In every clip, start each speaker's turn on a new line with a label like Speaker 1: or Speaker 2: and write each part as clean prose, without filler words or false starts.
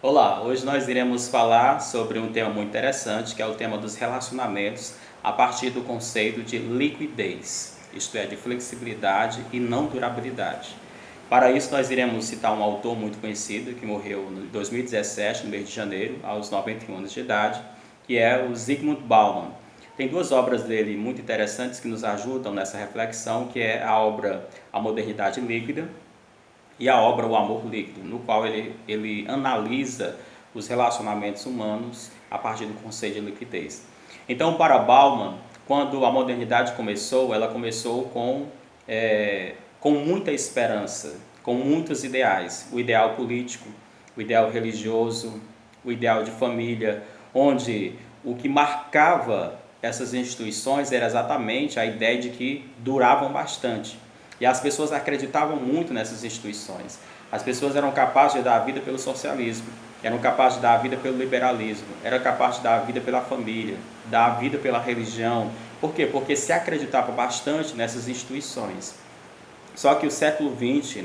Speaker 1: Olá, hoje nós iremos falar sobre um tema muito interessante, que é o tema dos relacionamentos, a partir do conceito de liquidez, isto é, de flexibilidade e não durabilidade. Para isso, nós iremos citar um autor muito conhecido, que morreu em 2017, no mês de janeiro, aos 91 anos de idade, que é o Zygmunt Bauman. Tem duas obras dele muito interessantes que nos ajudam nessa reflexão, que é a obra A Modernidade Líquida, e a obra O Amor Líquido, no qual ele analisa os relacionamentos humanos a partir do conceito de liquidez. Então, para Bauman, quando a modernidade começou, ela começou com muita esperança, com muitos ideais. O ideal político, o ideal religioso, o ideal de família, onde o que marcava essas instituições era exatamente a ideia de que duravam bastante. E as pessoas acreditavam muito nessas instituições. As pessoas eram capazes de dar a vida pelo socialismo, eram capazes de dar a vida pelo liberalismo, eram capazes de dar a vida pela família, dar a vida pela religião. Por quê? Porque se acreditava bastante nessas instituições. Só que o século XX,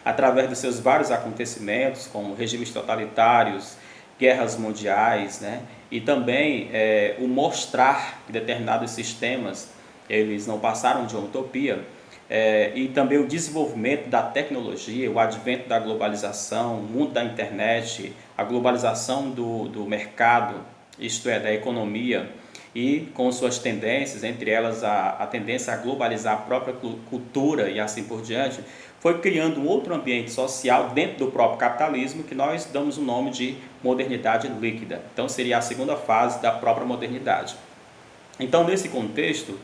Speaker 1: através dos seus vários acontecimentos, como regimes totalitários, guerras mundiais, e também o mostrar que determinados sistemas eles não passaram de uma utopia, e também o desenvolvimento da tecnologia, o advento da globalização, o mundo da internet, a globalização do mercado, isto é, da economia, e com suas tendências, entre elas a tendência a globalizar a própria cultura e assim por diante, foi criando um outro ambiente social dentro do próprio capitalismo que nós damos o nome de modernidade líquida. Então seria a segunda fase da própria modernidade. Então, nesse contexto,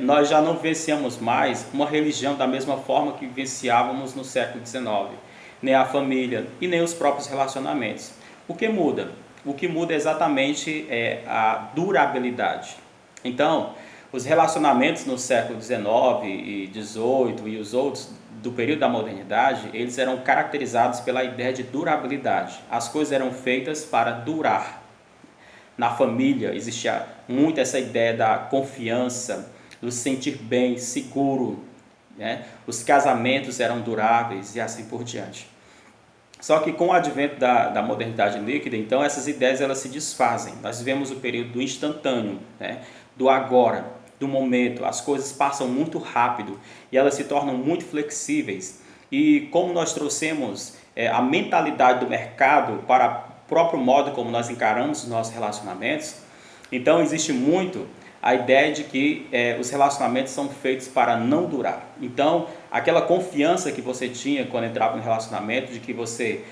Speaker 1: nós já não vivenciamos mais uma religião da mesma forma que vivenciávamos no século XIX, nem a família e nem os próprios relacionamentos. O que muda? O que muda é exatamente a durabilidade. Então, os relacionamentos no século XIX e XVIII e os outros do período da modernidade, eles eram caracterizados pela ideia de durabilidade. As coisas eram feitas para durar. Na família existia muito essa ideia da confiança, do se sentir bem, seguro, Os casamentos eram duráveis e assim por diante. Só que com o advento da modernidade líquida, então essas ideias elas se desfazem. Nós vivemos o período do instantâneo, do agora, do momento. As coisas passam muito rápido e elas se tornam muito flexíveis. E como nós trouxemos a mentalidade do mercado para o próprio modo como nós encaramos os nossos relacionamentos, então existe muito a ideia de que os relacionamentos são feitos para não durar. Então, aquela confiança que você tinha quando entrava no relacionamento, de que você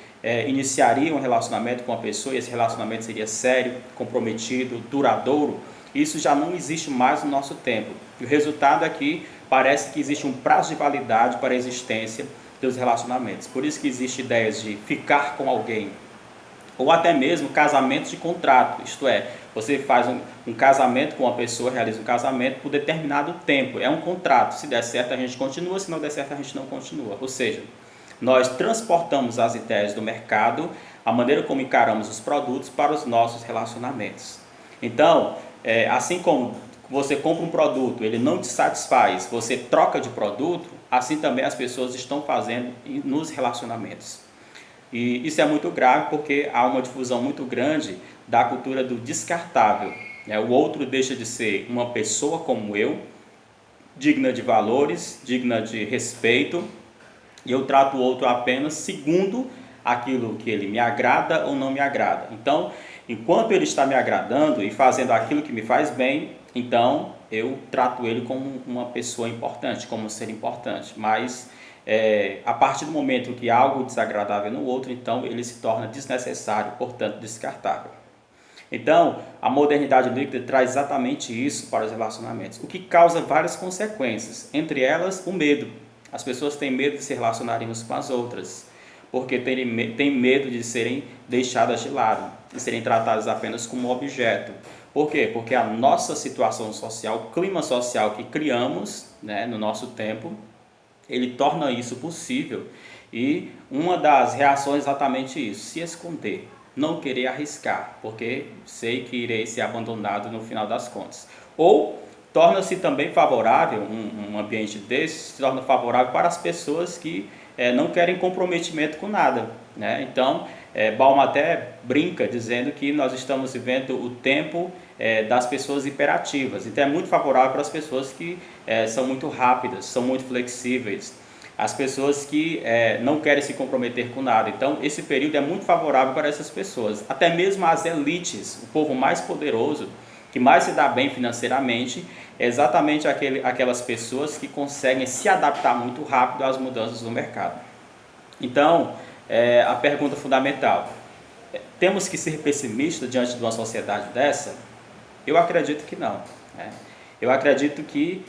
Speaker 1: iniciaria um relacionamento com uma pessoa e esse relacionamento seria sério, comprometido, duradouro, isso já não existe mais no nosso tempo. E o resultado é que parece que existe um prazo de validade para a existência dos relacionamentos. Por isso que existem ideias de ficar com alguém, ou até mesmo casamentos de contrato, isto é, você faz um casamento com uma pessoa, realiza um casamento por determinado tempo, é um contrato, se der certo a gente continua, se não der certo a gente não continua, ou seja, nós transportamos as ideias do mercado, a maneira como encaramos os produtos para os nossos relacionamentos. Então, assim como você compra um produto, ele não te satisfaz, você troca de produto, assim também as pessoas estão fazendo nos relacionamentos. E isso é muito grave porque há uma difusão muito grande da cultura do descartável. O outro deixa de ser uma pessoa como eu, digna de valores, digna de respeito, e eu trato o outro apenas segundo aquilo que ele me agrada ou não me agrada. Então, enquanto ele está me agradando e fazendo aquilo que me faz bem, então eu trato ele como uma pessoa importante, como um ser importante, mas a partir do momento que há algo desagradável no outro, então ele se torna desnecessário, portanto descartável. Então, a modernidade líquida traz exatamente isso para os relacionamentos, o que causa várias consequências, entre elas o medo. As pessoas têm medo de se relacionarem umas com as outras, porque têm medo de serem deixadas de lado, de serem tratadas apenas como objeto. Por quê? Porque a nossa situação social, o clima social que criamos no nosso tempo, ele torna isso possível, e uma das reações é exatamente isso, se esconder, não querer arriscar, porque sei que irei ser abandonado no final das contas. Ou torna-se também favorável, um ambiente desse se torna favorável para as pessoas que não querem comprometimento com nada. Então, Bauman até brinca dizendo que nós estamos vivendo o tempo das pessoas hiperativas. Então é muito favorável para as pessoas que são muito rápidas, são muito flexíveis, as pessoas que não querem se comprometer com nada. Então esse período é muito favorável para essas pessoas, até mesmo as elites, o povo mais poderoso, que mais se dá bem financeiramente, é exatamente aquelas pessoas que conseguem se adaptar muito rápido às mudanças do mercado. Então, a pergunta fundamental: temos que ser pessimistas diante de uma sociedade dessa? Eu acredito que não. Eu acredito que,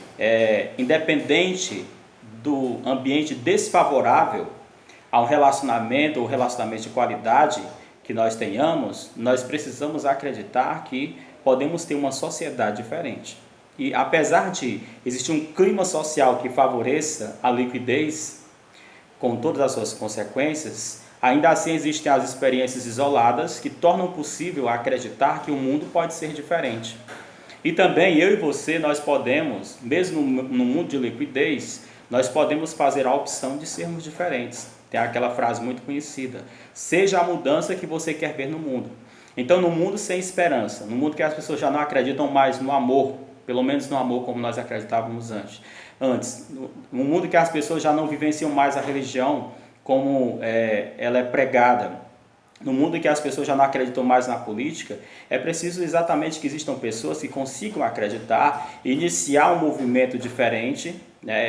Speaker 1: independente do ambiente desfavorável a um relacionamento ou relacionamento de qualidade que nós tenhamos, nós precisamos acreditar que podemos ter uma sociedade diferente. E apesar de existir um clima social que favoreça a liquidez, com todas as suas consequências, ainda assim existem as experiências isoladas que tornam possível acreditar que o mundo pode ser diferente. E também eu e você, nós podemos, mesmo no mundo de liquidez, nós podemos fazer a opção de sermos diferentes. Tem aquela frase muito conhecida: seja a mudança que você quer ver no mundo. Então, no mundo sem esperança, no mundo que as pessoas já não acreditam mais no amor, pelo menos no amor como nós acreditávamos antes, no mundo que as pessoas já não vivenciam mais a religião como ela é pregada, no mundo em que as pessoas já não acreditam mais na política, é preciso exatamente que existam pessoas que consigam acreditar, iniciar um movimento diferente,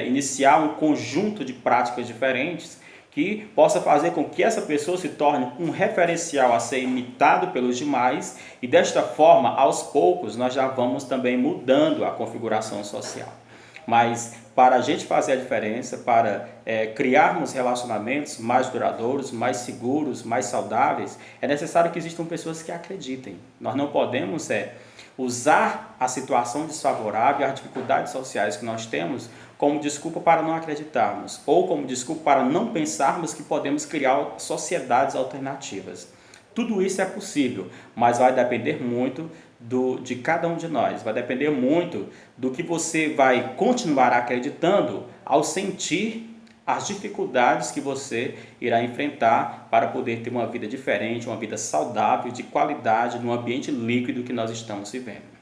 Speaker 1: iniciar um conjunto de práticas diferentes, que possa fazer com que essa pessoa se torne um referencial a ser imitado pelos demais, e desta forma, aos poucos, nós já vamos também mudando a configuração social. Mas para a gente fazer a diferença, para criarmos relacionamentos mais duradouros, mais seguros, mais saudáveis, é necessário que existam pessoas que acreditem. Nós não podemos usar a situação desfavorável, as dificuldades sociais que nós temos, como desculpa para não acreditarmos, ou como desculpa para não pensarmos que podemos criar sociedades alternativas. Tudo isso é possível, mas vai depender muito de cada um de nós. Vai depender muito do que você vai continuar acreditando ao sentir as dificuldades que você irá enfrentar para poder ter uma vida diferente, uma vida saudável, de qualidade, num ambiente líquido que nós estamos vivendo.